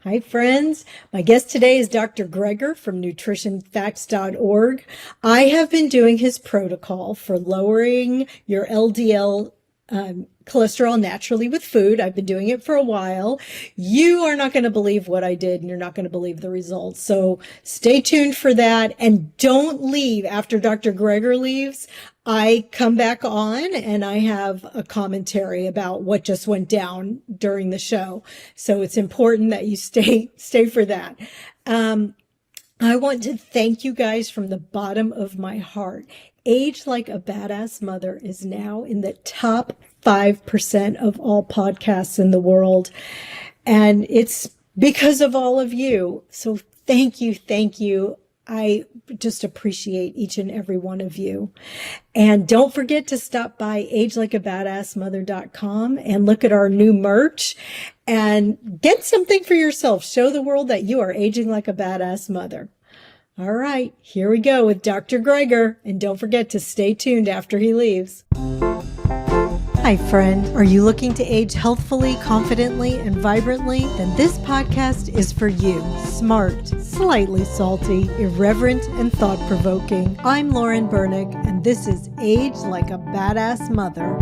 Hi, friends. My guest today is Dr. Greger from nutritionfacts.org. I have been doing his protocol for lowering your LDL cholesterol naturally with food. I've been doing it for a while. You are not going to believe what I did, and you're not going to believe the results. So stay tuned for that, and don't leave. After Dr. Greger leaves, I come back on and I have a commentary about what just went down during the show. So it's important that you stay for that. I want to thank you guys from the bottom of my heart. Age Like a Badass Mother is now in the top 5% of all podcasts in the world. And it's because of all of you. So thank you. Thank you. I just appreciate each and every one of you. And don't forget to stop by AgeLikeABadassMother.com and look at our new merch and get something for yourself. Show the world that you are aging like a badass mother. All right, here we go with Dr. Greger. And don't forget to stay tuned after he leaves. Hi, friend. Are you looking to age healthfully, confidently, and vibrantly? Then this podcast is for you. Smart, slightly salty, irreverent, and thought-provoking. I'm Lauren Bernick, and this is Age Like a Badass Mother.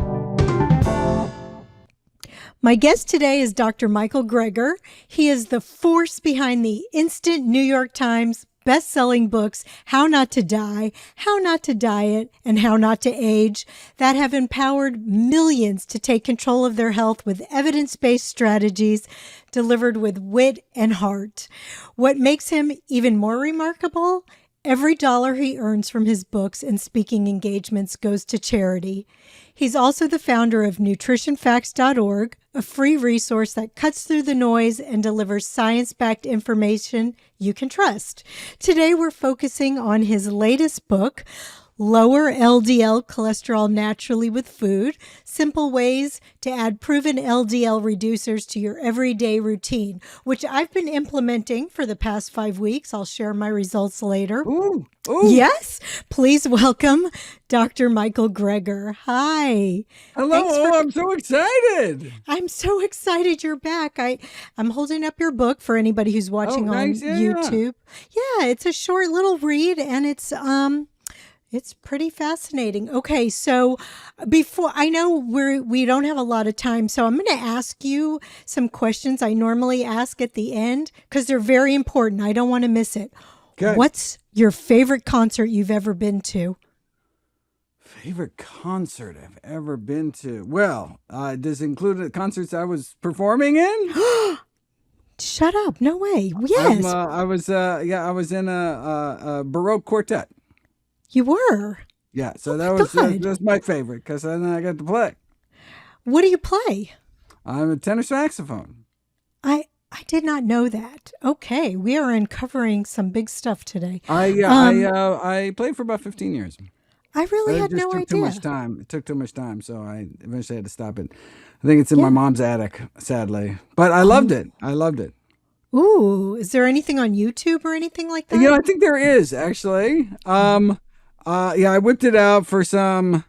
My guest today is Dr. Michael Greger. He is the force behind the instant New York Times best-selling books, How Not to Die, How Not to Diet, and How Not to Age, that have empowered millions to take control of their health with evidence-based strategies delivered with wit and heart. What makes him even more remarkable? Every dollar he earns from his books and speaking engagements goes to charity. He's also the founder of nutritionfacts.org, a free resource that cuts through the noise and delivers science-backed information you can trust. Today, we're focusing on his latest book, Lower LDL Cholesterol Naturally with Food, Simple Ways to Add Proven LDL Reducers to Your Everyday Routine, which I've been implementing for the past 5 weeks. I'll share my results later. Ooh. Yes, please welcome Dr. Michael Greger. Hi. Hello, I'm so excited. I'm so excited you're back. I'm holding up your book for anybody who's watching on YouTube. Yeah, it's a short little read, and it's pretty fascinating. Okay, so before, I know we don't have a lot of time, so I'm going to ask you some questions I normally ask at the end because they're very important. I don't want to miss it. Good. What's your favorite concert you've ever been to? Favorite concert I've ever been to? Well, does it include the concerts I was performing in? Shut up! No way. Yes, I was in a Baroque quartet. You were? Yeah, so that's my favorite because then I got to play. What do you play? I'm a tenor saxophone. I did not know that. Okay, we are uncovering some big stuff today. I played for about 15 years. I really had no idea. It took too much time, so I eventually had to stop it. I think it's in my mom's attic, sadly. But I loved it. Ooh, is there anything on YouTube or anything like that? Yeah, I think there is, actually. I whipped it out for some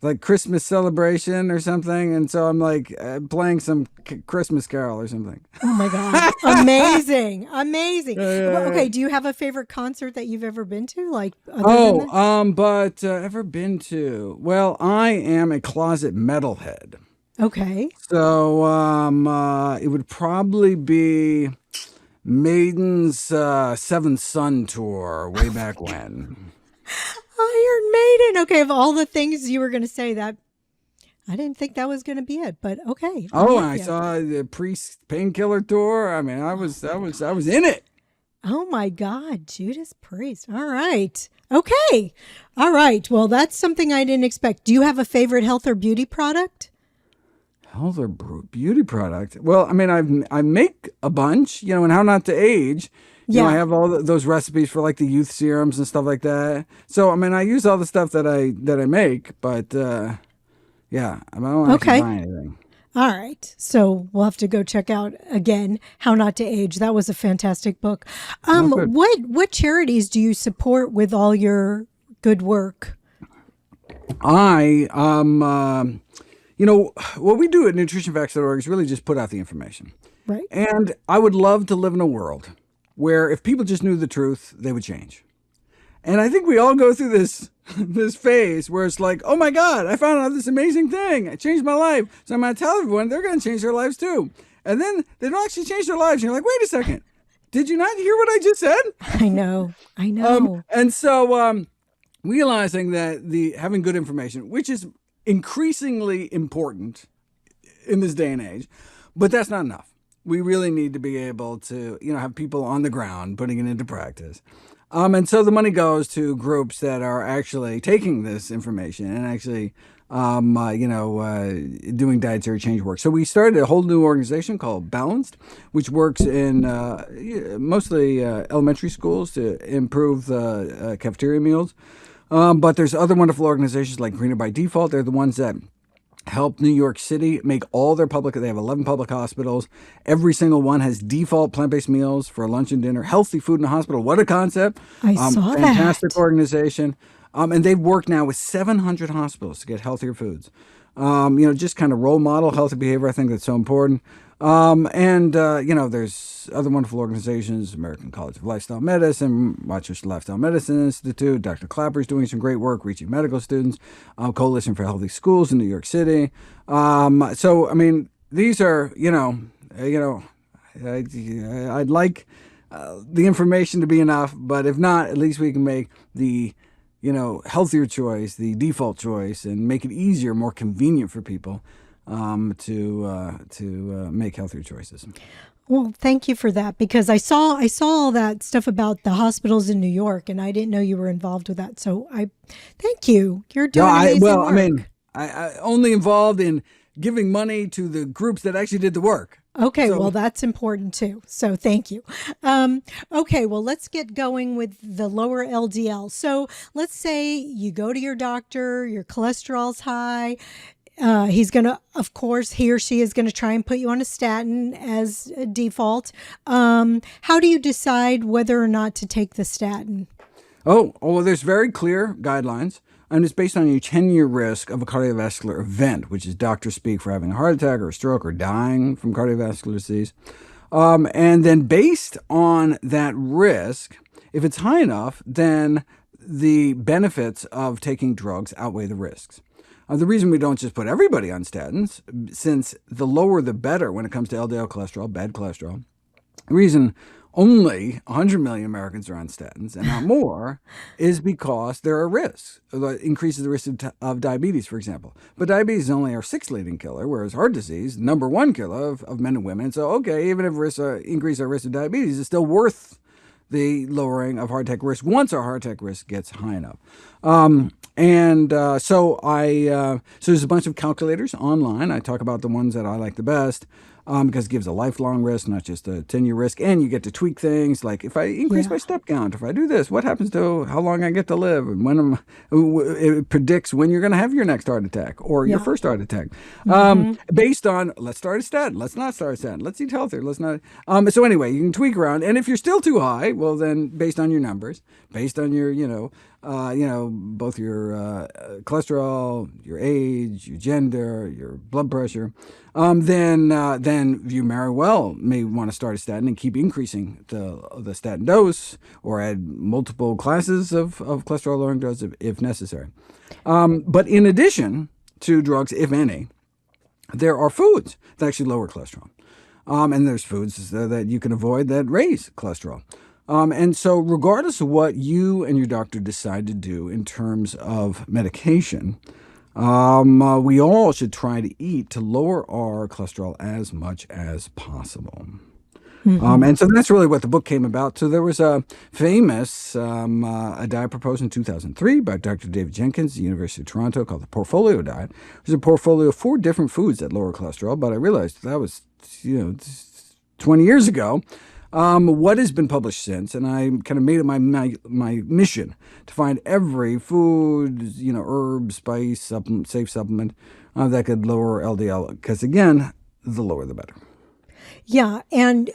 like Christmas celebration or something, and so I'm like playing some Christmas carol or something. Oh my God. Amazing. Yeah. Okay, do you have a favorite concert that you've ever been to? Ever been to? Well, I am a closet metalhead. Okay. So it would probably be Maiden's Seventh Son tour way back when. Iron Maiden. Okay, of all the things you were going to say, that I didn't think that was going to be it, but okay. I saw the Priest Painkiller tour. I mean, I was in it. Oh my God, Judas Priest. All right. Okay. All right. Well, that's something I didn't expect. Do you have a favorite health or beauty product? Health or beauty product? Well, I mean, I make a bunch, and How Not to Age. I have all those recipes for like the youth serums and stuff like that. So, I mean, I use all the stuff that I make, but I don't actually buy anything. All right. So we'll have to go check out again How Not to Age. That was a fantastic book. What charities do you support with all your good work? What we do at nutritionfacts.org is really just put out the information. Right. And I would love to live in a world where if people just knew the truth, they would change. And I think we all go through this phase where it's like, oh my God, I found out this amazing thing. It changed my life. So I'm going to tell everyone they're going to change their lives too. And then they don't actually change their lives. And you're like, wait a second. Did you not hear what I just said? I know. And so realizing that having good information, which is increasingly important in this day and age, but that's not enough. We really need to be able to, have people on the ground putting it into practice. And so the money goes to groups that are actually taking this information and actually, doing dietary change work. So we started a whole new organization called Balanced, which works in mostly elementary schools to improve the cafeteria meals. But there's other wonderful organizations like Greener by Default. They're the ones that help New York City make all their they have 11 public hospitals. Every single one has default plant-based meals for lunch and dinner. Healthy food in the hospital. What a concept. I saw that. Fantastic organization. And they've worked now with 700 hospitals to get healthier foods. Just kind of role model healthy behavior. I think that's so important. There's other wonderful organizations, American College of Lifestyle Medicine, Rochester Lifestyle Medicine Institute, Dr. Clapper's doing some great work reaching medical students, Coalition for Healthy Schools in New York City. These are, I'd like the information to be enough, but if not, at least we can make the healthier choice, the default choice, and make it easier, more convenient for people to make healthier choices. Well, thank you for that, because I saw all that stuff about the hospitals in New York, and I didn't know you were involved with that. So thank you. You're doing amazing work. I only involved in giving money to the groups that actually did the work. Okay, well, that's important too. So thank you. Okay, well, let's get going with the lower LDL. So let's say you go to your doctor, your cholesterol's high. He's going to, of course, he or she is going to try and put you on a statin as a default. How do you decide whether or not to take the statin? Well, there's very clear guidelines, and it's based on your 10-year risk of a cardiovascular event, which is doctor speak for having a heart attack or a stroke or dying from cardiovascular disease. And then based on that risk, if it's high enough, then the benefits of taking drugs outweigh the risks. The reason we don't just put everybody on statins, since the lower the better when it comes to LDL cholesterol, bad cholesterol, the reason only 100 million Americans are on statins and not more is because there are risks. It increases the risk of diabetes, for example. But diabetes is only our 6th leading killer, whereas heart disease, number 1 killer of men and women. So, okay, even if increase our risk of diabetes, it's still worth the lowering of heart attack risk once our heart attack risk gets high enough. So there's a bunch of calculators online. I talk about the ones that I like the best because it gives a lifelong risk, not just a 10-year risk. And you get to tweak things like if I increase my step count, if I do this, what happens to how long I get to live? And it predicts when you're going to have your next heart attack or your first heart attack. Based on, let's start a statin, let's not start a statin, let's eat healthier, let's not. So anyway, you can tweak around. And if you're still too high, well, then based on your numbers, based on your, both your cholesterol, your age, your gender, your blood pressure, then you very well may want to start a statin and keep increasing the statin dose or add multiple classes of cholesterol-lowering drugs if necessary. But in addition to drugs, if any, there are foods that actually lower cholesterol. And there's foods that you can avoid that raise cholesterol. And so regardless of what you and your doctor decide to do in terms of medication, we all should try to eat to lower our cholesterol as much as possible. And so that's really what the book came about. So there was a famous a diet proposed in 2003 by Dr. David Jenkins at the University of Toronto called the Portfolio Diet. It was a portfolio of 4 different foods that lower cholesterol, but I realized that was 20 years ago. What has been published since, and I kind of made it my mission to find every food, herb, spice, supplement, safe supplement that could lower LDL, because again, the lower the better. Yeah, and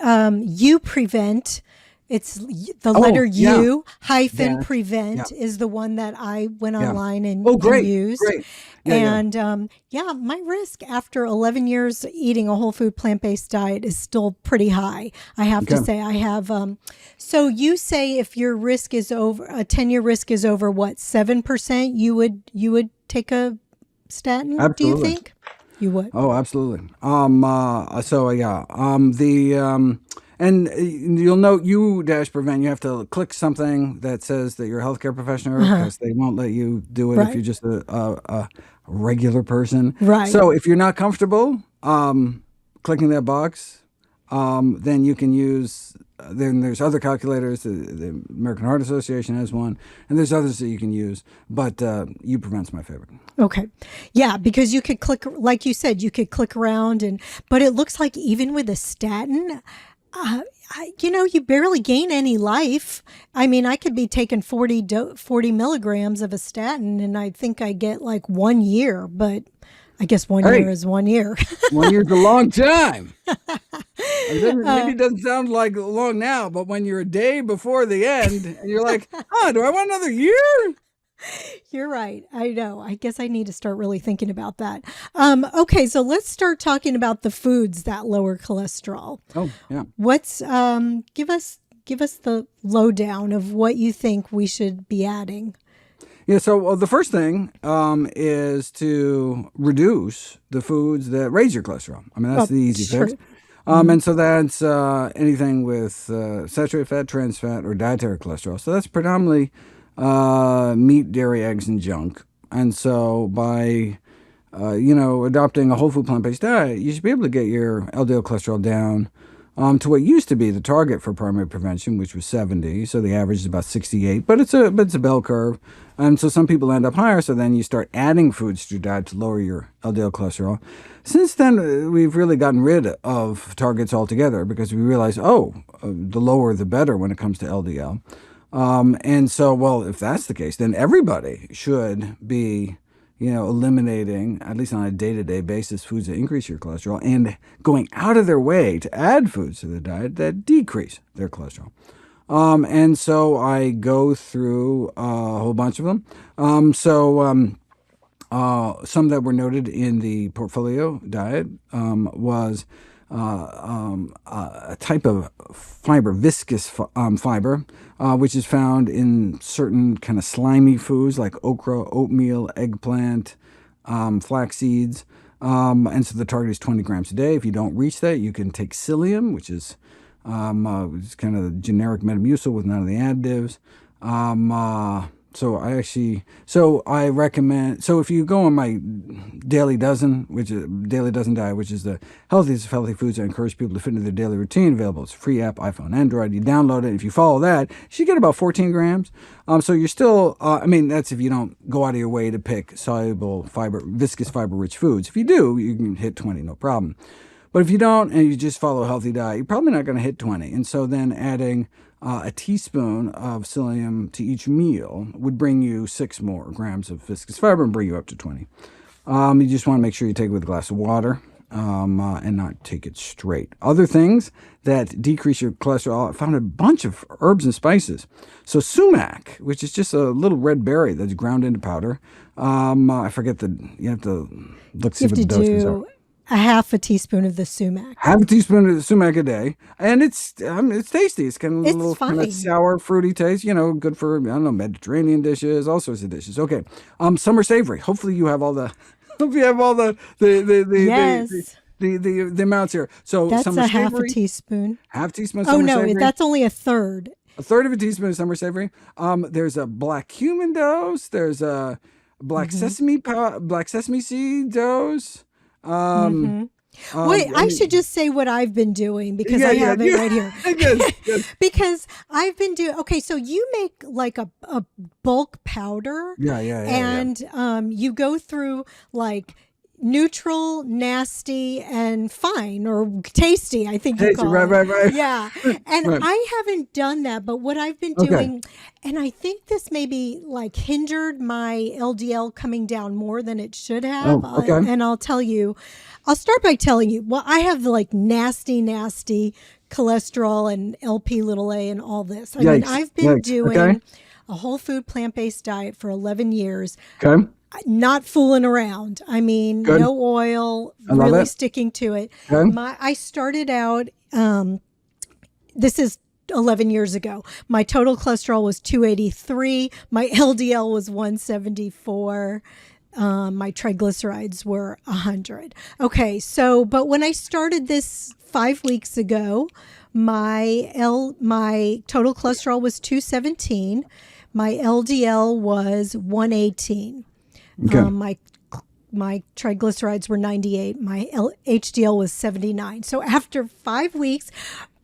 you prevent. It's the letter U hyphen prevent is the one that I went online and used. Great. And my risk after 11 years eating a whole food plant-based diet is still pretty high. I have to say I have. So you say if your risk is over, a 10-year risk is over what, 7%, you would take a statin? Absolutely. Do you think? You would? Oh, absolutely. And you'll note U-Prevent, you have to click something that says that you're a healthcare professional because they won't let you do it if you're just a regular person. Right. So if you're not comfortable clicking that box, then you can use, then there's other calculators, the American Heart Association has one, and there's others that you can use, but U-Prevent's my favorite. Okay. Yeah, because you could click, like you said, you could click around, but it looks like even with a statin, you barely gain any life. I mean, I could be taking 40 milligrams of a statin and I think I get like 1 year, but I guess 1 year is 1 year. 1 year's a long time. Maybe it doesn't sound like long now, but when you're a day before the end and you're like, do I want another year? You're right. I know. I guess I need to start really thinking about that. Okay, so let's start talking about the foods that lower cholesterol. Oh, yeah. What's give us the lowdown of what you think we should be adding. Yeah, so the first thing is to reduce the foods that raise your cholesterol. I mean, that's the easy fix. And so that's anything with saturated fat, trans fat, or dietary cholesterol. So that's predominantly meat, dairy, eggs, and junk. And so by, adopting a whole food plant-based diet, you should be able to get your LDL cholesterol down to what used to be the target for primary prevention, which was 70. So the average is about 68, but it's a bell curve. And so some people end up higher. So then you start adding foods to your diet to lower your LDL cholesterol. Since then, we've really gotten rid of targets altogether because we realize, the lower the better when it comes to LDL. And so, well, if that's the case, then everybody should be, eliminating, at least on a day-to-day basis, foods that increase your cholesterol and going out of their way to add foods to the diet that decrease their cholesterol. And so I go through a whole bunch of them. Some that were noted in the portfolio diet was a type of fiber, viscous fiber, which is found in certain kind of slimy foods like okra, oatmeal, eggplant, flax seeds. And so the target is 20 grams a day. If you don't reach that, you can take psyllium, which is it's kind of the generic Metamucil with none of the additives. So I recommend, so if you go on my Daily Dozen, Daily Dozen diet, which is the healthiest of healthy foods I encourage people to fit into their daily routine, available. It's a free app, iPhone, Android. You download it. If you follow that, you should get about 14 grams. So you're still, that's if you don't go out of your way to pick soluble fiber, viscous fiber-rich foods. If you do, you can hit 20, no problem. But if you don't, and you just follow a healthy diet, you're probably not going to hit 20. And so then adding a teaspoon of psyllium to each meal would bring you 6 more grams of viscous fiber and bring you up to 20. You just want to make sure you take it with a glass of water and not take it straight. Other things that decrease your cholesterol, I found a bunch of herbs and spices. So sumac, which is just a little red berry that's ground into powder. I forget you have to see what the doses are. A half a teaspoon of the sumac. Half a teaspoon of the sumac a day, and it's tasty. It's kind of a little kind of sour, fruity taste. Good for Mediterranean dishes, all sorts of dishes. Okay, summer savory. Hopefully you have all the. Yes. The amounts here. So that's summer a half savory, a teaspoon. Half teaspoon. Summer savory. That's only a third. A third of a teaspoon of summer savory. There's a black cumin dose. There's a black sesame seed dose. Wait, I should just say what I've been doing because I have it right here. Good. Because I've been doing, okay, so you make like a bulk powder. And you go through like neutral, nasty, and fine, or tasty, I think you call it. Right. Yeah. And I haven't done that, but what I've been doing, and I think this maybe like hindered my LDL coming down more than it should have. And I'll start by telling you, well, I have like nasty cholesterol and LP(a) and all this. I mean, I've been doing a whole food plant-based diet for 11 years. Okay. not fooling around. I mean, Good. no oil, I love really it. sticking to it. Good. I started out, this is 11 years ago. My total cholesterol was 283. My LDL was 174. My triglycerides were 100. Okay, so, but when I started this 5 weeks ago, my total cholesterol was 217. My LDL was 118. Okay. My triglycerides were 98. My HDL was 79. So after 5 weeks,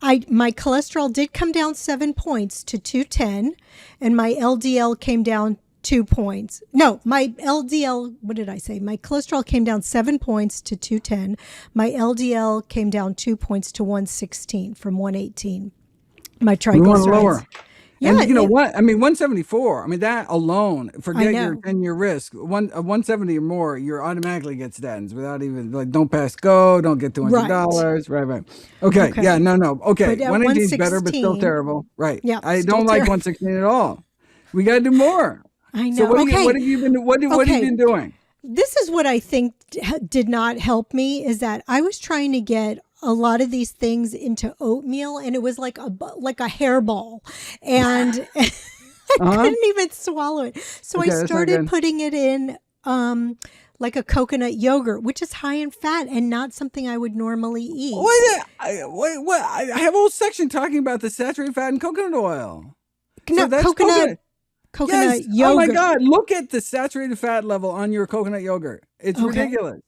my cholesterol did come down 7 points to 210, and my LDL came down 2 points. No, my LDL, what did I say? My cholesterol came down 7 points to 210. My LDL came down 2 points to 116 from 118. My triglycerides. We want to lower. Yeah, and you know what? I mean, 174. I mean, that alone, forget know. your 10-year risk. 170 or more, you automatically get statins without even, like, don't pass go, don't get $200. Right. Okay. Yeah, no. Okay. But at 118 is better, but still 116, terrible. Right. Yeah, I still don't like terrible. 116 at all. We got to do more. I know. So what Okay. have you been? What have you been doing? This is what I think did not help me, is that I was trying to get a lot of these things into oatmeal, and it was like a hairball, and I couldn't even swallow it. So Okay, I that's not started good. putting it in like a coconut yogurt, which is high in fat and not something I would normally eat. What? I have a whole section talking about the saturated fat in coconut oil. No, So that's coconut Yes. yogurt. Oh my God! Look at the saturated fat level on your coconut yogurt. It's ridiculous.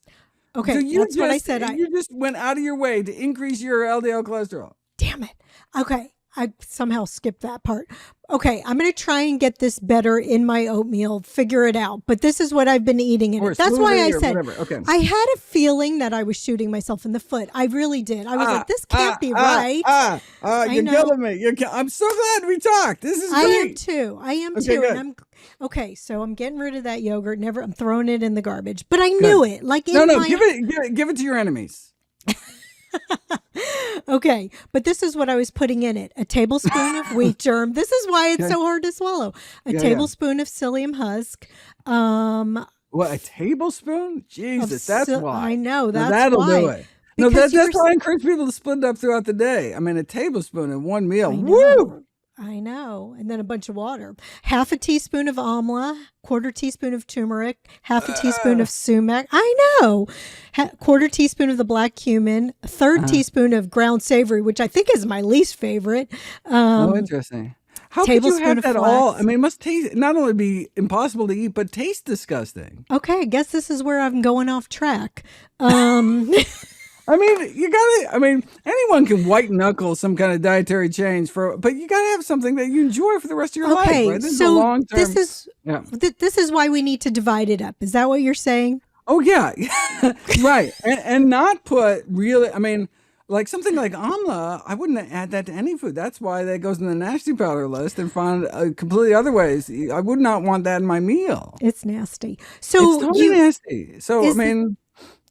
Okay, So that's what I said. You just went out of your way to increase your LDL cholesterol. Damn it. Okay. I somehow skipped that part. Okay, I'm going to try and get this better in my oatmeal, figure it out. But this is what I've been eating in it. That's why I said, okay. I had a feeling that I was shooting myself in the foot. I really did. I was like, this can't be right. You're killing me. I'm so glad we talked. This is great. I am Okay, too. good. And so I'm getting rid of that yogurt. I'm throwing it in the garbage. But I knew it. Like give it to your enemies. Okay, but this is what I was putting in it: a tablespoon of wheat germ. This is why it's so hard to swallow. A tablespoon of psyllium husk. What, a tablespoon? Jesus, that's why. I know That'll why. do it. No, that's why I encourage people to split it up throughout the day. I mean, a tablespoon in one meal. Woo! I know. And then a bunch of water. Half a teaspoon of amla, quarter teaspoon of turmeric, half a teaspoon of sumac. I know. Quarter teaspoon of the black cumin, a third teaspoon of ground savory, which I think is my least favorite. Interesting. How could you have that all? I mean, it must taste, not only be impossible to eat, but taste disgusting. Okay, I guess this is where I'm going off track. I mean, anyone can white knuckle some kind of dietary change but you got to have something that you enjoy for the rest of your life. Right? This is a long-term. This is why we need to divide it up. Is that what you're saying? Oh yeah, right. And not put really. I mean, like something like amla, I wouldn't add that to any food. That's why that goes in the nasty powder list and found completely other ways. I would not want that in my meal. It's nasty. So it's totally nasty. So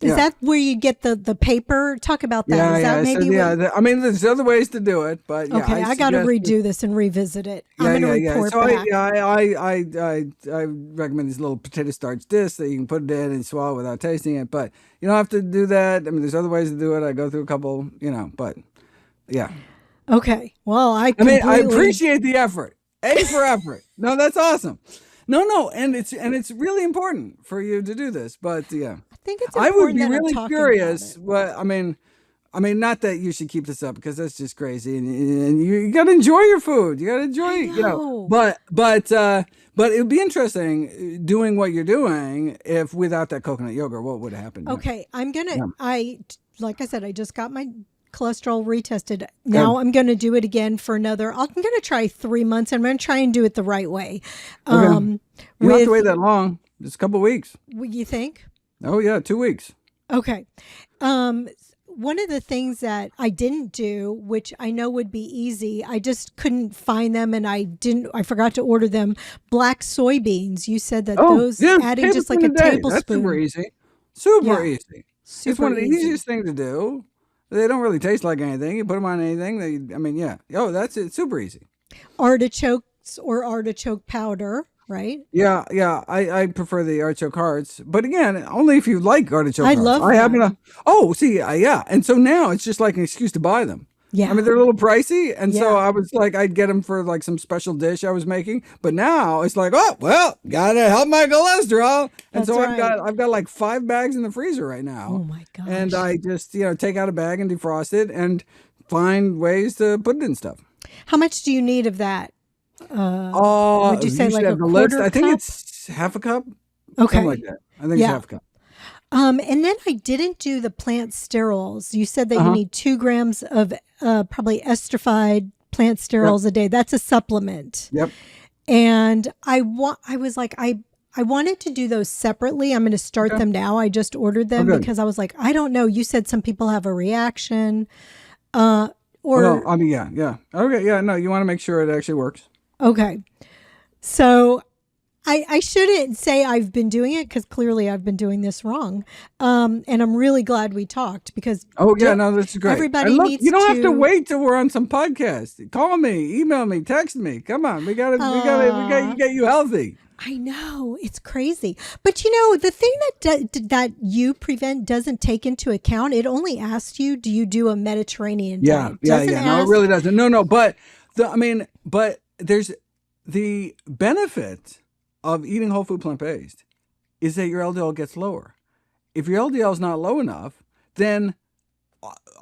is that where you get the paper? Talk about that. Yeah, is that maybe I mean, there's other ways to do it, but yeah. Okay, I got to redo this and revisit it. I'm going to report back. I recommend these little potato starch discs that you can put it in and swallow without tasting it, but you don't have to do that. I mean, there's other ways to do it. I go through a couple, but yeah. Okay. Well, I appreciate the effort. A for effort. No, that's awesome. No, and it's really important for you to do this, but yeah. I think it's I would be that really curious. But I mean, not that you should keep this up because that's just crazy, and you got to enjoy your food. You got to enjoy, But it would be interesting doing what you're doing if without that coconut yogurt, what would happen? Okay, like I said, I just got my cholesterol retested. Now I'm going to do it again for I'm going to try 3 months. And I'm going to try and do it the right way. You don't have to wait that long. Just a couple of weeks. You think? Oh yeah, 2 weeks. Okay. One of the things that I didn't do, which I know would be easy, I just couldn't find them, and I forgot to order them. Black soybeans. You said that adding just like a tablespoon. That's super easy. Super easy. It's one of the easiest things to do. They don't really taste like anything. You put them on anything. That's it. Super easy. Artichokes or artichoke powder. right? Yeah, yeah. I prefer the artichoke hearts, but again, only if you like artichoke I hearts. love I happen them. to. Oh, see, yeah. And so now it's just like an excuse to buy them. I Yeah. mean, they're a little pricey, and so Yeah. I was like, I'd get them for like some special dish I was making. But now it's like, oh well, gotta help my cholesterol, and That's so right. I've got like 5 bags in the freezer right Oh now, my and gosh. I just take out a bag and defrost it and find ways to put it in stuff. How much do you need of that? Would you say You should like a have the list. quarter I think cup? it's half a cup, something like Okay. that. I think it's Yeah. half a cup. And then I didn't do the plant sterols. You said that Uh you huh. need 2 grams of probably esterified plant Yep. sterols a day. That's a supplement. Yep. And I was like, I wanted to do those separately. I'm going to start Okay. them now. I just ordered Oh, them good. because I was like, I don't know. You said some people have a reaction. Uh, Oh, no, or, I mean, yeah, yeah. Okay, yeah, no, you want to make sure it actually works. okay. So I shouldn't say I've been doing it because clearly I've been doing this wrong. And I'm really glad we talked because Oh, yeah, no, this is great. everybody And look, needs you don't have to to. wait till we're on some podcast. Call me, email me, text me. Come on, we got to get you healthy. I know it's crazy, but the thing that you prevent doesn't take into account. It only asks you, do you do a Mediterranean Yeah, diet? yeah, Doesn't yeah. No, it ask. really doesn't. No, but but there's the benefit of eating whole food plant based is that your LDL gets lower. If your LDL is not low enough, then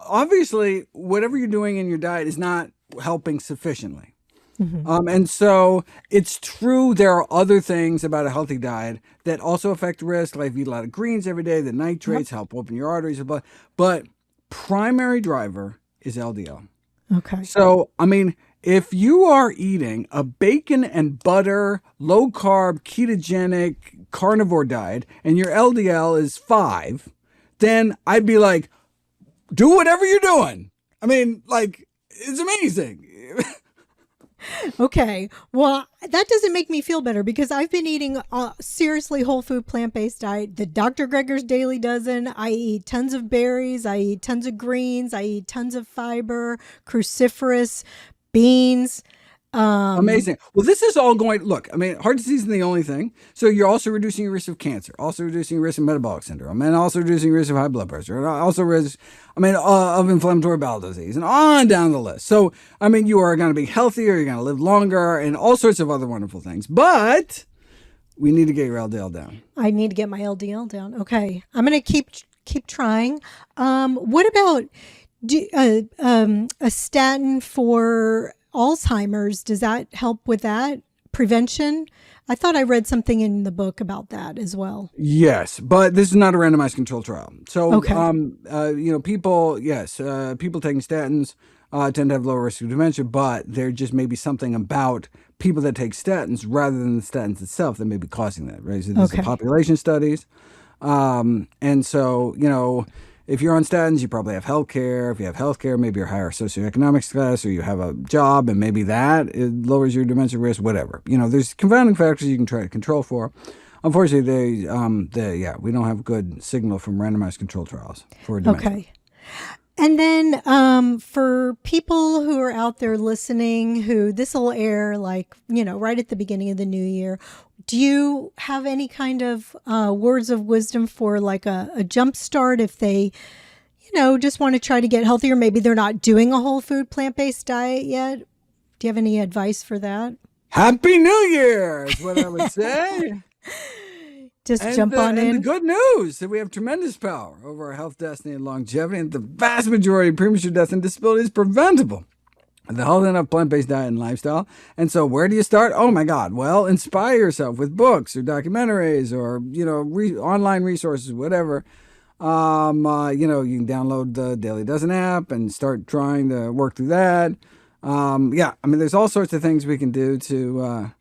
obviously whatever you're doing in your diet is not helping sufficiently. And so it's true there are other things about a healthy diet that also affect risk, like if you eat a lot of greens every day, the nitrates help open your arteries, but primary driver is LDL. Okay. So, I mean, if you are eating a bacon and butter, low carb, ketogenic, carnivore diet, and your LDL is 5, then I'd be like, do whatever you're doing. I mean, like, it's amazing. Okay. Well, that doesn't make me feel better because I've been eating a seriously whole food plant-based diet. The Dr. Greger's Daily Dozen. I eat tons of berries. I eat tons of greens. I eat tons of fiber, cruciferous, beans. Amazing. Well, this is all going, look, I mean, heart disease isn't the only thing. So you're also reducing your risk of cancer, also reducing your risk of metabolic syndrome, and also reducing your risk of high blood pressure, and also risk, of inflammatory bowel disease, and on down the list. So, I mean, you are going to be healthier, you're going to live longer, and all sorts of other wonderful things. But we need to get your LDL down. I need to get my LDL down. Okay. I'm going to keep trying. What about a statin for Alzheimer's? Does that help with that prevention? I thought I read something in the book about that as well. Yes, but this is not a randomized controlled trial. So, Okay. people, people taking statins tend to have lower risk of dementia, but there just may be something about people that take statins rather than the statins itself that may be causing that, right? So these are Okay. population studies. And so, if you're on statins, you probably have health care. If you have health care, maybe you're higher socioeconomic status, or you have a job, and maybe it lowers your dementia risk, whatever. There's confounding factors you can try to control for. Unfortunately, we don't have good signal from randomized control trials for dementia. Okay. And then for people who are out there listening, who this will air right at the beginning of the new year, do you have any kind of words of wisdom for like a jump start if they, just want to try to get healthier? Maybe they're not doing a whole food plant-based diet yet. Do you have any advice for that? Happy New Year is what I would say. Just jump on in. And the good news that we have tremendous power over our health, destiny, and longevity, and the vast majority of premature death and disability is preventable with a healthy enough plant-based diet and lifestyle. And so where do you start? Oh my God. Well, inspire yourself with books or documentaries or, online resources, whatever. You can download the Daily Dozen app and start trying to work through that. There's all sorts of things we can do to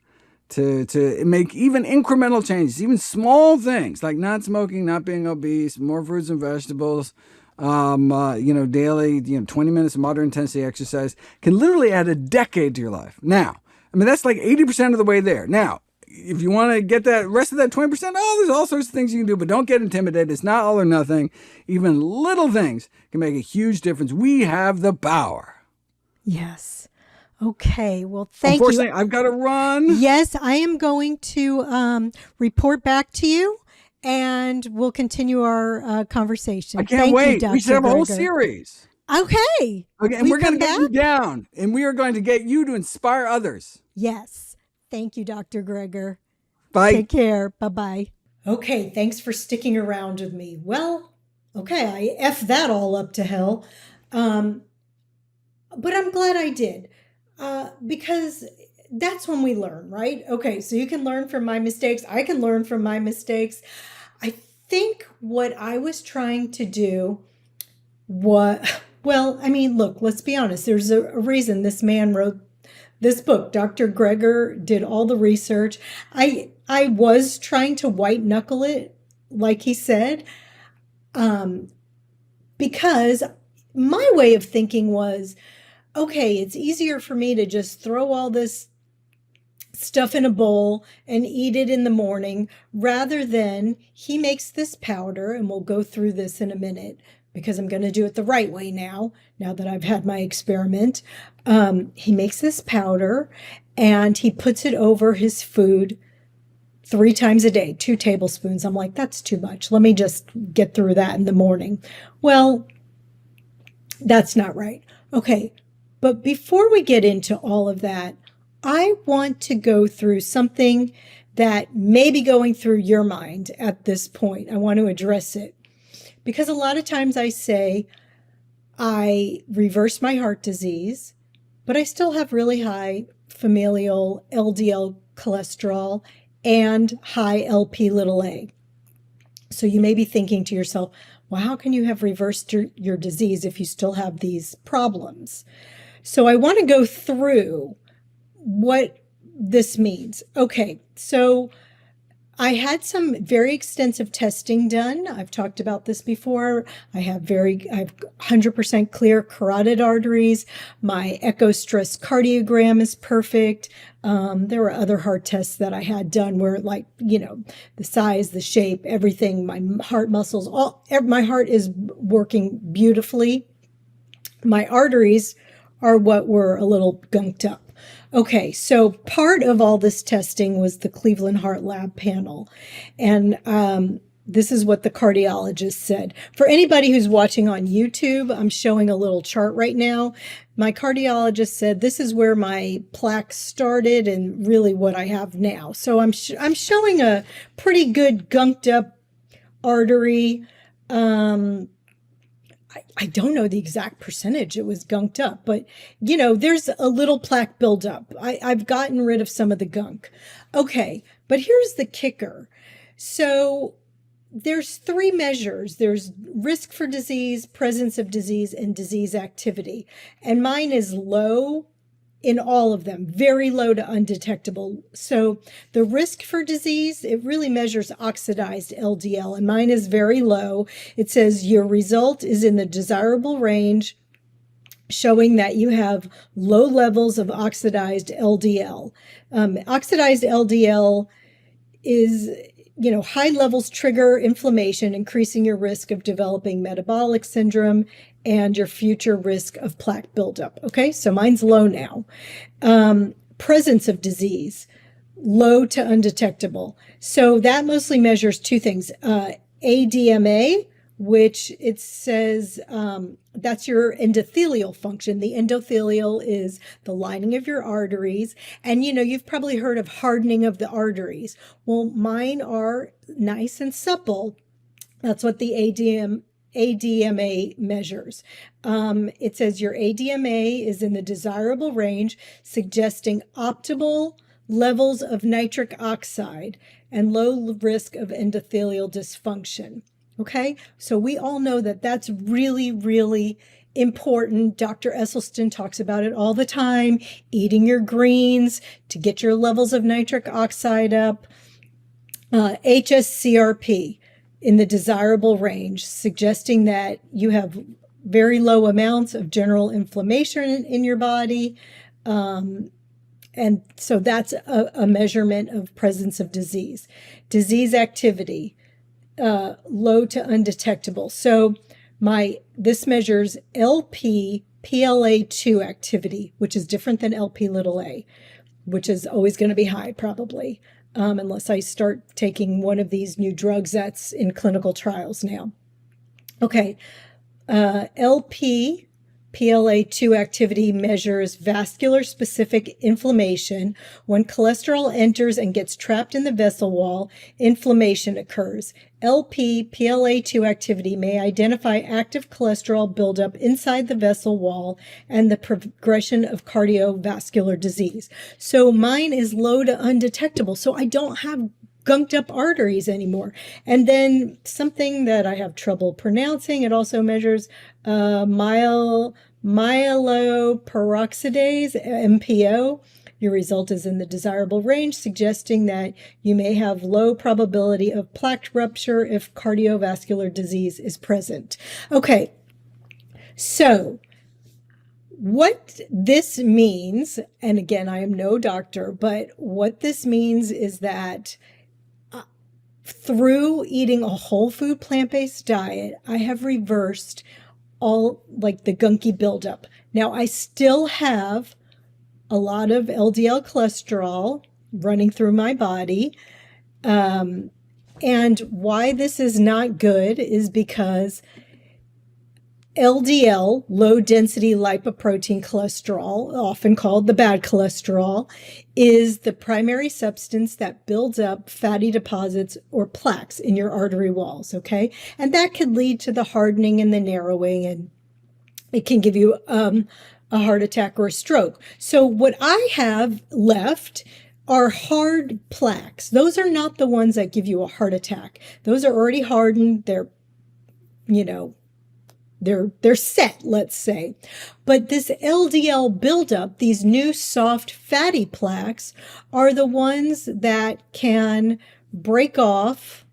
make even incremental changes, even small things like not smoking, not being obese, more fruits and vegetables, daily, 20 minutes of moderate intensity exercise can literally add a decade to your life. Now, that's like 80% of the way there. Now, if you want to get that rest of that 20%, there's all sorts of things you can do, but don't get intimidated. It's not all or nothing. Even little things can make a huge difference. We have the power. Yes. Okay. Well, thank you. Unfortunately, I've got to run. Yes, I am going to report back to you, and we'll continue our conversation. I can't Thank you, wait. We should Dr. have a whole Greger. series. Okay. Okay, and Will we're you going to come get you back? down, and we are going to get you to inspire others. Yes. Thank you, Dr. Greger. Bye. Take care. Bye-bye. Okay, thanks for sticking around with me. Well, okay, I F that all up to hell. But I'm glad I did, because that's when we learn, right? Okay, so you can learn from my mistakes. I can learn from my mistakes. I think what I was trying to do well, I mean, look, let's be honest. There's a reason this man wrote this book. Dr. Greger did all the research. I was trying to white knuckle it, like he said, because my way of thinking was, okay, it's easier for me to just throw all this stuff in a bowl and eat it in the morning rather than he makes this powder, and we'll go through this in a minute because I'm going to do it the right way now that I've had my experiment. He makes this powder and he puts it over his food 3 times a day, 2 tablespoons. I'm like, that's too much. Let me just get through that in the morning. Well, that's not right. Okay. But before we get into all of that, I want to go through something that may be going through your mind at this point. I want to address it because a lot of times I say I reversed my heart disease, but I still have really high familial LDL cholesterol and high LP little a. So you may be thinking to yourself, well, how can you have reversed your disease if you still have these problems? So I want to go through what this means. Okay, so I had some very extensive testing done. I've talked about this before. I have 100% clear carotid arteries. My echo stress cardiogram is perfect. There were other heart tests that I had done where, like, the size, the shape, everything, my heart muscles, my heart is working beautifully. My arteries are what were a little gunked up. Okay, so part of all this testing was the Cleveland Heart Lab panel. And this is what the cardiologist said. For anybody who's watching on YouTube, I'm showing a little chart right now. My cardiologist said this is where my plaque started and really what I have now. So I'm showing a pretty good gunked up artery. I don't know the exact percentage it was gunked up, but there's a little plaque buildup. I've gotten rid of some of the gunk. Okay, but here's the kicker. So there's 3 measures. There's risk for disease, presence of disease, and disease activity. And mine is low in all of them, very low to undetectable. So the risk for disease, it really measures oxidized LDL, and mine is very low. It says your result is in the desirable range, showing that you have low levels of oxidized LDL. Oxidized LDL is, high levels trigger inflammation, increasing your risk of developing metabolic syndrome and your future risk of plaque buildup. Okay, so mine's low now. Presence of disease, low to undetectable. So that mostly measures 2 things. ADMA, which it says that's your endothelial function. The endothelial is the lining of your arteries. And, you've probably heard of hardening of the arteries. Well, mine are nice and supple. That's what the ADMA measures. It says your ADMA is in the desirable range, suggesting optimal levels of nitric oxide and low risk of endothelial dysfunction. Okay, so we all know that that's really, really important. Dr. Esselstyn talks about it all the time, eating your greens to get your levels of nitric oxide up. HSCRP in the desirable range, suggesting that you have very low amounts of general inflammation in your body. And so that's a measurement of presence of disease. Disease activity, low to undetectable. So this measures LP PLA2 activity, which is different than LP little a, which is always going to be high probably, unless I start taking one of these new drugs that's in clinical trials now. Okay, LP PLA2 activity measures vascular specific inflammation. When cholesterol enters and gets trapped in the vessel wall, inflammation occurs. LP PLA2 activity may identify active cholesterol buildup inside the vessel wall and the progression of cardiovascular disease. So mine is low to undetectable, so I don't have gunked up arteries anymore. And then something that I have trouble pronouncing, it also measures myeloperoxidase, MPO. Your result is in the desirable range, suggesting that you may have low probability of plaque rupture if cardiovascular disease is present. Okay, so what this means, and again, I am no doctor, but what this means is that through eating a whole food plant-based diet, I have reversed all like the gunky buildup. Now, I still have a lot of LDL cholesterol running through my body. And why this is not good is because LDL, low density lipoprotein cholesterol, often called the bad cholesterol, is the primary substance that builds up fatty deposits or plaques in your artery walls, okay? And that could lead to the hardening and the narrowing, and it can give you a heart attack or a stroke. So what I have left are hard plaques. Those are not the ones that give you a heart attack. Those are already hardened. They're, they're set, let's say. But this LDL buildup, these new soft fatty plaques, are the ones that can break off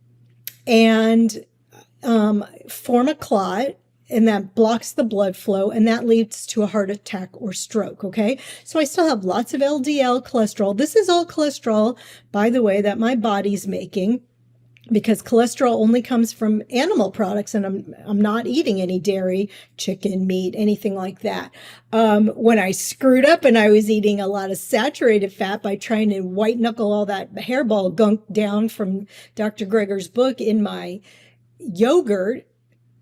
and form a clot, and that blocks the blood flow, and that leads to a heart attack or stroke, okay? So I still have lots of LDL cholesterol. This is all cholesterol, by the way, that my body's making, because cholesterol only comes from animal products, and I'm not eating any dairy, chicken, meat, anything like that. When I screwed up and I was eating a lot of saturated fat by trying to white knuckle all that hairball gunk down from Dr. Greger's book in my yogurt,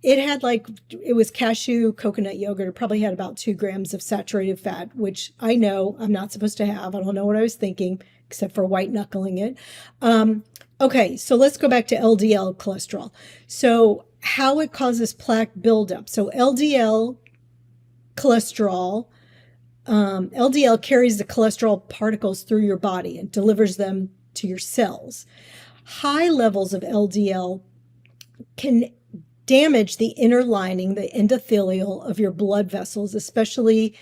it was cashew coconut yogurt. It probably had about 2 grams of saturated fat, which I know I'm not supposed to have. I don't know what I was thinking, except for white knuckling it. Okay, so let's go back to LDL cholesterol. So how it causes plaque buildup. So LDL cholesterol, LDL carries the cholesterol particles through your body and delivers them to your cells. High levels of LDL can damage the inner lining, the endothelial of your blood vessels, especially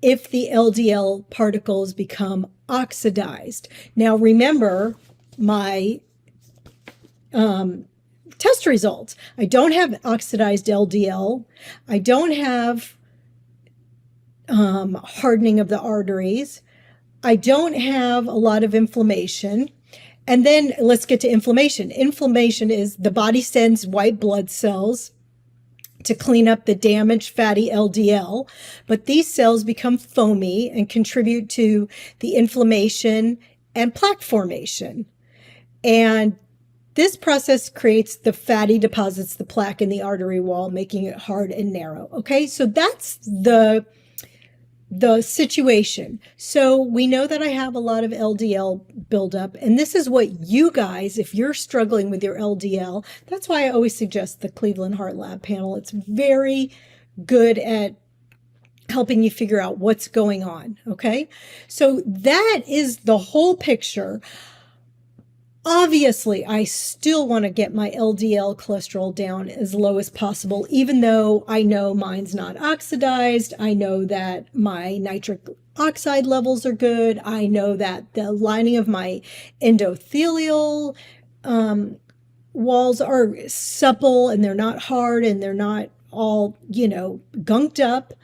if the LDL particles become oxidized. Now, remember my test results. I don't have oxidized LDL. I don't have hardening of the arteries. I don't have a lot of inflammation. And then let's get to inflammation. Inflammation is the body sends white blood cells to clean up the damaged fatty LDL, but these cells become foamy and contribute to the inflammation and plaque formation. And this process creates the fatty deposits, the plaque in the artery wall, making it hard and narrow. Okay, so that's the situation. So we know that I have a lot of LDL buildup, and this is what you guys, if you're struggling with your LDL, that's why I always suggest the Cleveland Heart Lab panel. It's very good at helping you figure out what's going on, okay? So that is the whole picture. Obviously, I still want to get my LDL cholesterol down as low as possible, even though I know mine's not oxidized. I know that my nitric oxide levels are good. I know that the lining of my endothelial walls are supple, and they're not hard, and they're not all, gunked up.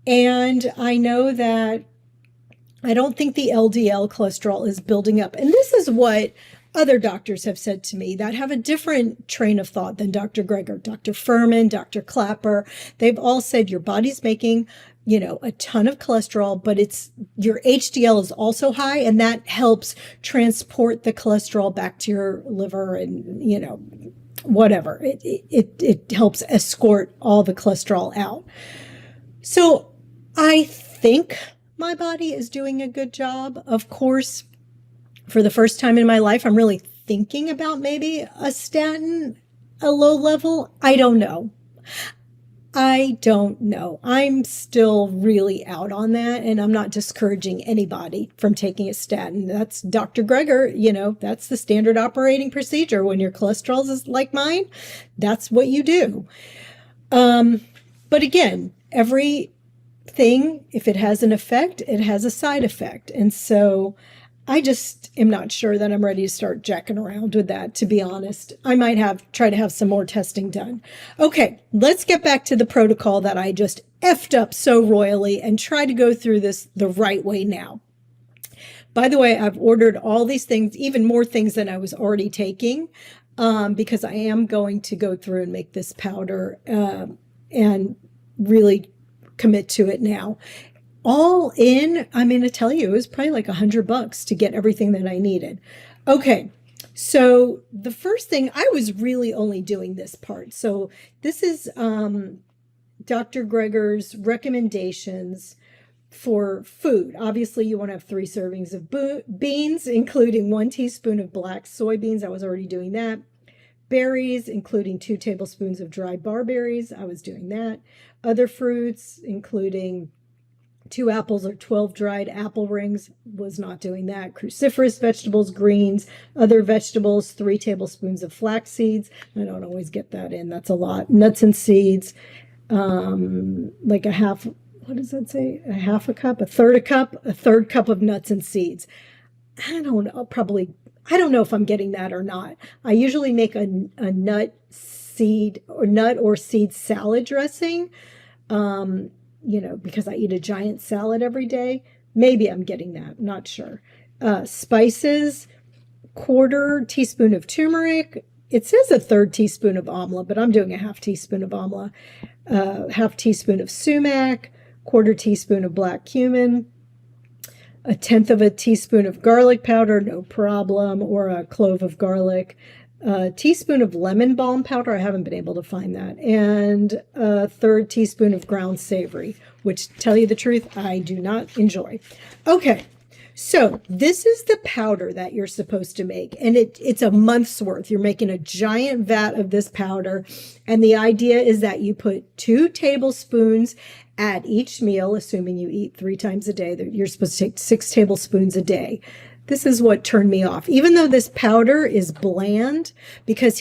And I know that I don't think the LDL cholesterol is building up. And this is what other doctors have said to me that have a different train of thought than Dr. Greger, Dr. Furman, Dr. Clapper. They've all said your body's making a ton of cholesterol, but your HDL is also high, and that helps transport the cholesterol back to your liver and, whatever. It helps escort all the cholesterol out. So I think my body is doing a good job. Of course, for the first time in my life, I'm really thinking about maybe a statin, a low level. I don't know. I'm still really out on that, and I'm not discouraging anybody from taking a statin. That's Dr. Greger, that's the standard operating procedure. When your cholesterol is like mine, that's what you do. But again, everything, if it has an effect, it has a side effect. And so I just am not sure that I'm ready to start jacking around with that, to be honest. I might try to have some more testing done. Okay, let's get back to the protocol that I just effed up so royally and try to go through this the right way now. By the way, I've ordered all these things, even more things than I was already taking, because I am going to go through and make this powder and really commit to it now. All in, I'm going to tell you, it was probably like $100 to get everything that I needed. Okay, so the first thing, I was really only doing this part. So this is Dr. Greger's recommendations for food. Obviously, you want to have 3 servings of beans, including 1 teaspoon of black soybeans. I was already doing that. Berries, including 2 tablespoons of dried barberries. I was doing that. Other fruits, including 2 apples or 12 dried apple rings, was not doing that. Cruciferous vegetables, greens, other vegetables, 3 tablespoons of flax seeds. I don't always get that in. That's a lot. Nuts and seeds, like a half, what does that say? A half a cup, a third cup of nuts and seeds. I don't know if I'm getting that or not. I usually make a nut or seed salad dressing. Because I eat a giant salad every day. Maybe I'm getting that, not sure. Spices, 1/4 teaspoon of turmeric. It says a 1/3 teaspoon of amla, but I'm doing a 1/2 teaspoon of amla. 1/2 teaspoon of sumac, 1/4 teaspoon of black cumin, 1/10 of a teaspoon of garlic powder, no problem, or a clove of garlic. A teaspoon of lemon balm powder, I haven't been able to find that, and a 1/3 teaspoon of ground savory, which, tell you the truth, I do not enjoy. Okay, so this is the powder that you're supposed to make, and it's a month's worth. You're making a giant vat of this powder, and the idea is that you put 2 tablespoons at each meal, assuming you eat 3 times a day. You're supposed to take 6 tablespoons a day. This is what turned me off. Even though this powder is bland, because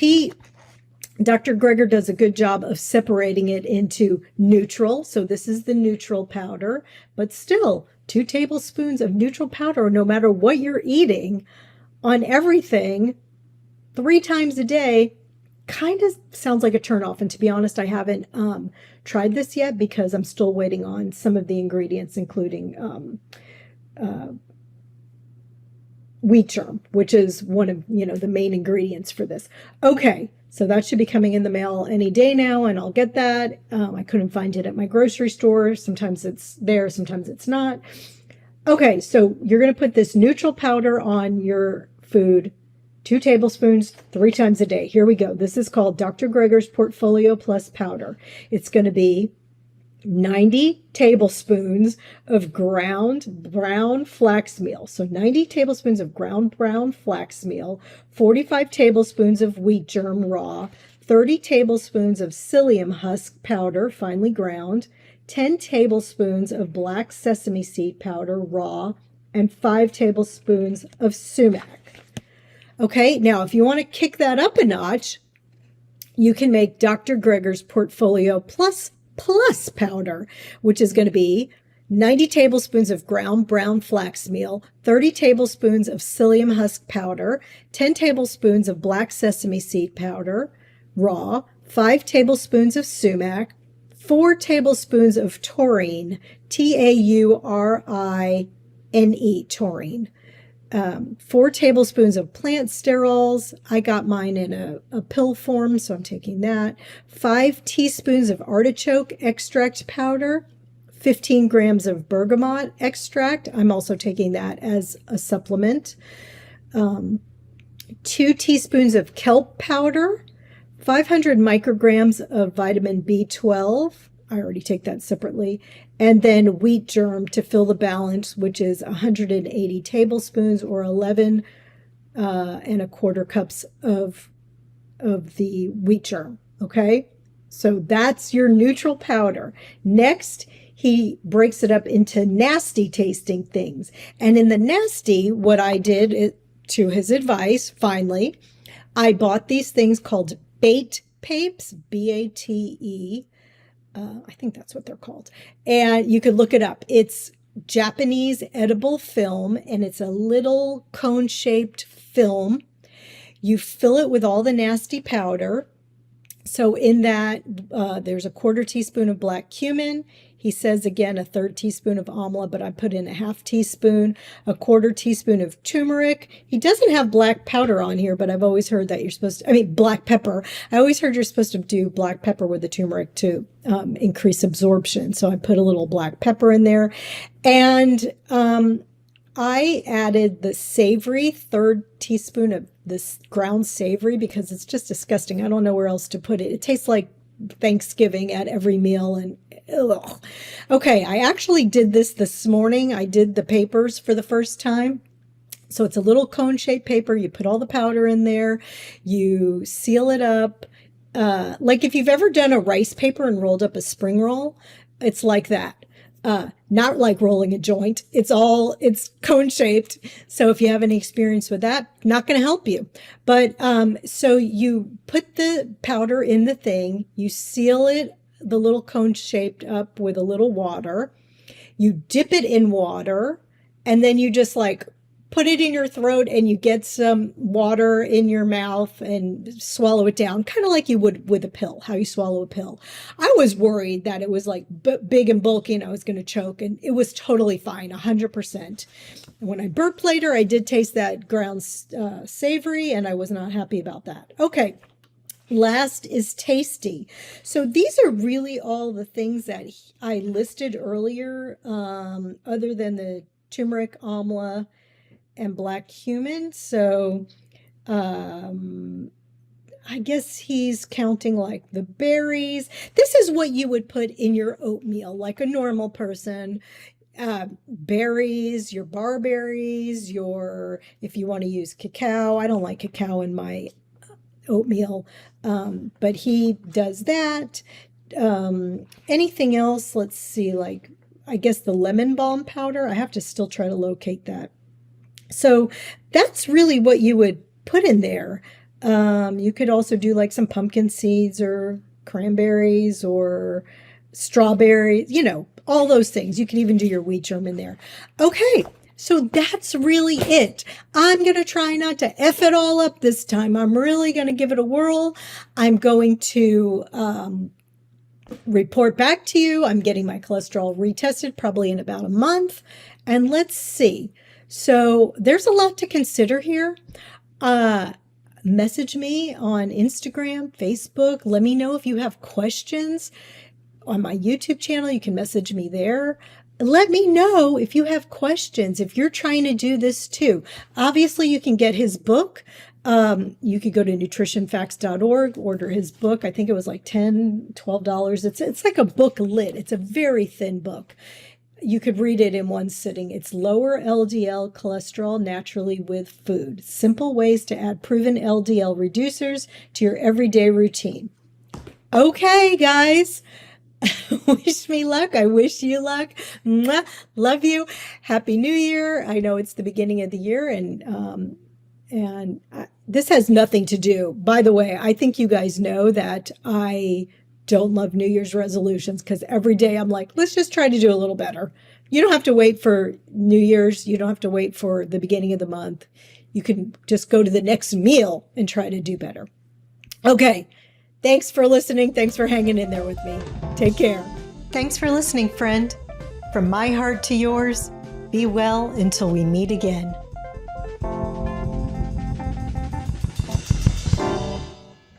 Dr. Greger does a good job of separating it into neutral. So this is the neutral powder, but still 2 tablespoons of neutral powder, no matter what you're eating, on everything 3 times a day, kind of sounds like a turnoff. And to be honest, I haven't tried this yet because I'm still waiting on some of the ingredients, including wheat germ, which is one of the main ingredients for this. Okay, so that should be coming in the mail any day now, and I'll get that. I couldn't find it at my grocery store. Sometimes it's there, sometimes it's not. Okay, so you're going to put this neutral powder on your food, 2 tablespoons, 3 times a day. Here we go. This is called Dr. Greger's Portfolio Plus Powder. It's going to be 90 tablespoons of ground brown flax meal. So 90 tablespoons of ground brown flax meal, 45 tablespoons of wheat germ raw, 30 tablespoons of psyllium husk powder, finely ground, 10 tablespoons of black sesame seed powder raw, and 5 tablespoons of sumac. Okay, now if you want to kick that up a notch, you can make Dr. Greger's Portfolio Plus powder, which is going to be 90 tablespoons of ground brown flax meal, 30 tablespoons of psyllium husk powder, 10 tablespoons of black sesame seed powder, raw, 5 tablespoons of sumac, 4 tablespoons of taurine, taurine, taurine, 4 tablespoons of plant sterols. I got mine in a pill form, so I'm taking that. 5 teaspoons of artichoke extract powder, 15 grams of bergamot extract. I'm also taking that as a supplement. 2 teaspoons of kelp powder, 500 micrograms of vitamin B12. I already take that separately. And then wheat germ to fill the balance, which is 180 tablespoons or 11 and a quarter cups of the wheat germ. Okay, so that's your neutral powder. Next, he breaks it up into nasty tasting things. And in the nasty, what I did, to his advice, finally, I bought these things called bate papes, B-A-T-E. I think that's what they're called. And you could look it up. It's Japanese edible film, and it's a little cone-shaped film. You fill it with all the nasty powder. So in that, there's a quarter teaspoon of black cumin. He says, again, a third teaspoon of amla, but I put in a half teaspoon, a quarter teaspoon of turmeric. He doesn't have black powder on here, but I've always heard that you're supposed to, black pepper. I always heard you're supposed to do black pepper with the turmeric to increase absorption. So I put a little black pepper in there. And I added the savory, third teaspoon of this ground savory, because it's just disgusting. I don't know where else to put it. It tastes like Thanksgiving at every meal, and ugh. Okay, I actually did this morning. I did the papers for the first time. So it's a little cone-shaped paper. You put all the powder in there. You seal it up. Like if you've ever done a rice paper and rolled up a spring roll, it's like that. Not like rolling a joint. It's cone shaped. So if you have any experience with that, not going to help you. But, so you put the powder in the thing, you seal it, the little cone shaped up with a little water, you dip it in water, and then you just like put it in your throat and you get some water in your mouth and swallow it down, kind of like you would with a pill, how you swallow a pill. I was worried that it was like big and bulky and I was going to choke, and it was totally fine, 100%. And when I burped later, I did taste that ground savory, and I was not happy about that. Okay. Last is tasty. So these are really all the things that I listed earlier, other than the turmeric, amla, and black cumin. So I guess he's counting like the berries. This is what you would put in your oatmeal, like a normal person. Berries, your barberries, if you want to use cacao. I don't like cacao in my oatmeal, but he does that. Anything else? Let's see, like, I guess the lemon balm powder. I have to still try to locate that. So that's really what you would put in there. You could also do like some pumpkin seeds or cranberries or strawberries, all those things. You could even do your wheat germ in there. Okay, so that's really it. I'm going to try not to F it all up this time. I'm really going to give it a whirl. I'm going to report back to you. I'm getting my cholesterol retested probably in about a month. And let's see. So there's a lot to consider here. Message me on Instagram, Facebook. Let me know if you have questions. On my YouTube channel, you can message me there. Let me know if you have questions, if you're trying to do this too. Obviously, you can get his book. You could go to nutritionfacts.org, order his book. I think it was like $10, $12. It's like a book lid. It's a very thin book. You could read it in one sitting. It's Lower LDL Cholesterol Naturally with Food. Simple ways to add proven LDL reducers to your everyday routine. Okay, guys. Wish me luck. I wish you luck. Mwah. Love you. Happy New Year. I know it's the beginning of the year, and this has nothing to do. By the way, I think you guys know that I don't love New Year's resolutions, because every day I'm like, let's just try to do a little better. You don't have to wait for New Year's. You don't have to wait for the beginning of the month. You can just go to the next meal and try to do better. Okay. Thanks for listening. Thanks for hanging in there with me. Take care. Thanks for listening, friend. From my heart to yours, be well until we meet again.